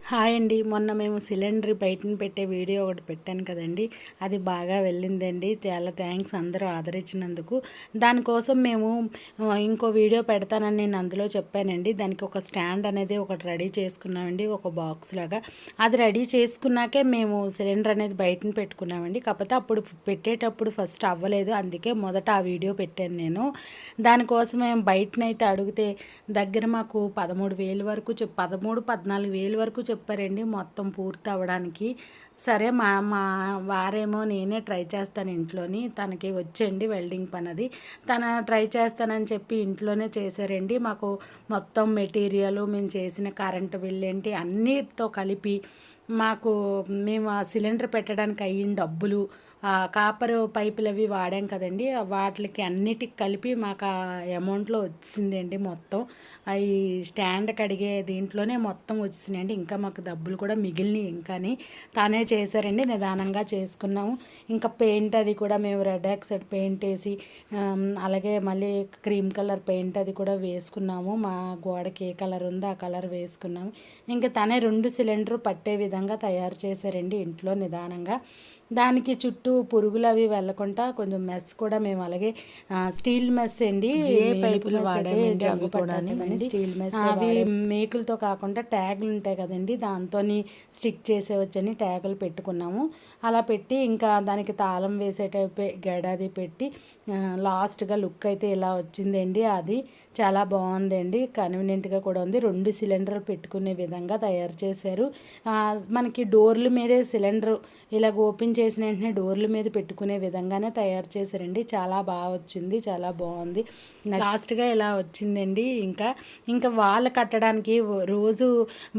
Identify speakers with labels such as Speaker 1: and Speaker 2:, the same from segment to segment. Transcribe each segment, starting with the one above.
Speaker 1: Hi అండి. మొన్న మేము సిలిండర్ బయటన పెట్టే వీడియో ఒకటి పెట్టాను కదండి, అది బాగా వెళ్ళిందండి. చాలా థ్యాంక్స్ అందరూ ఆదరించినందుకు. దానికోసం మేము ఇంకో వీడియో పెడతానని నేను అందులో చెప్పానండి. దానికి ఒక స్టాండ్ అనేది ఒకటి రెడీ చేసుకున్నామండి, ఒక బాక్స్ లాగా. అది రెడీ చేసుకున్నాకే మేము సిలిండర్ అనేది బయటన పెట్టుకున్నామండి. కాకపోతే అప్పుడు పెట్టేటప్పుడు ఫస్ట్ అవ్వలేదు, అందుకే మొదట ఆ వీడియో పెట్టాను నేను. దానికోసం మేము బయటనైతే అడిగితే దగ్గర మాకు 13,000 వరకు 14,000 వరకు చెప్పారండి మొత్తం పూర్తి అవ్వడానికి. సరే మా మా వారేమో నేనే ట్రై చేస్తాను ఇంట్లోని, తనకి వచ్చండి వెల్డింగ్ పని అది. తన ట్రై చేస్తానని చెప్పి ఇంట్లోనే చేశారండి. మాకు మొత్తం మెటీరియల్, మేము చేసిన కరెంటు బిల్ ఏంటి అన్నిటితో కలిపి మాకు మేము ఆ సిలిండర్ పెట్టడానికి అయిన డబ్బులు, కాపర్ పైపులు అవి వాడాం కదండి, వాటికి అన్నిటికి కలిపి మాకు ఆ అమౌంట్లో వచ్చిందండి మొత్తం. అవి స్టాండ్ కడిగే దీంట్లోనే మొత్తం వచ్చినాయండి. ఇంకా మాకు డబ్బులు కూడా మిగిలినాయి ఇంకాని. తానే చేశారండి, నిదానంగా చేసుకున్నాము. ఇంకా పెయింట్ అది కూడా మేము రెడ్ ఆక్సైడ్ పెయింట్ వేసి, అలాగే మళ్ళీ క్రీమ్ కలర్ పెయింట్ అది కూడా వేసుకున్నాము. మా గోడకి ఏ కలర్ ఉందో ఆ కలర్ వేసుకున్నాము. ఇంకా తనే 2 సిలిండర్ పట్టే విధంగా తయారు చేశారండి ఇంట్లో నిదానంగా. దానికి చుట్టూ పురుగులు అవి వెళ్ళకుండా కొంచెం మెస్ కూడా మేము అలాగే స్టీల్ మెస్ అండి, పైపులు వాడామండి. అవి కూడా స్టీల్ మెస్. అవి మేకులతో కాకుండా ట్యాగులు ఉంటాయి కదండి, దాంతో స్టిక్ చేసేవచ్చని ట్యాగులు పెట్టుకున్నాము. అలా పెట్టి ఇంకా దానికి తాళం వేసేటైపు గడాది పెట్టి లాస్ట్గా లుక్ అయితే ఇలా వచ్చిందండి. అది చాలా బాగుందండి, కన్వీనియంట్గా కూడా ఉంది. 2 సిలిండర్లు పెట్టుకునే విధంగా తయారు చేశారు. మనకి డోర్ల మీదే సిలిండర్ ఇలా ఓపెన్ చేసిన వెంటనే డోర్ల మీద పెట్టుకునే విధంగానే తయారు చేశారండి. చాలా బాగా వచ్చింది, చాలా బాగుంది. లాస్ట్గా ఇలా వచ్చిందండి. ఇంకా వాళ్ళు కట్టడానికి రోజు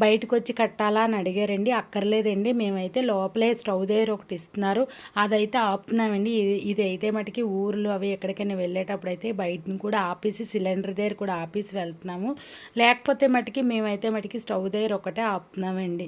Speaker 1: బయటకు వచ్చి కట్టాలా అని అడిగారండి. అక్కర్లేదండి, మేమైతే లోపలే స్టవ్ దగ్గర ఒకటి ఇస్తున్నారు, అదైతే ఆపుతున్నామండి. ఇది అయితే మటుకి ఊర్లు అవి ఎక్కడికైనా వెళ్ళేటప్పుడు అయితే బయటను కూడా ఆపేసి సిలిండర్ దగ్గర కూడా ఆపేసి వెళ్తున్నాము. లేకపోతే మటుకి మేమైతే మటుకి స్టవ్ దగ్గర ఒకటే ఆపుతున్నామండి.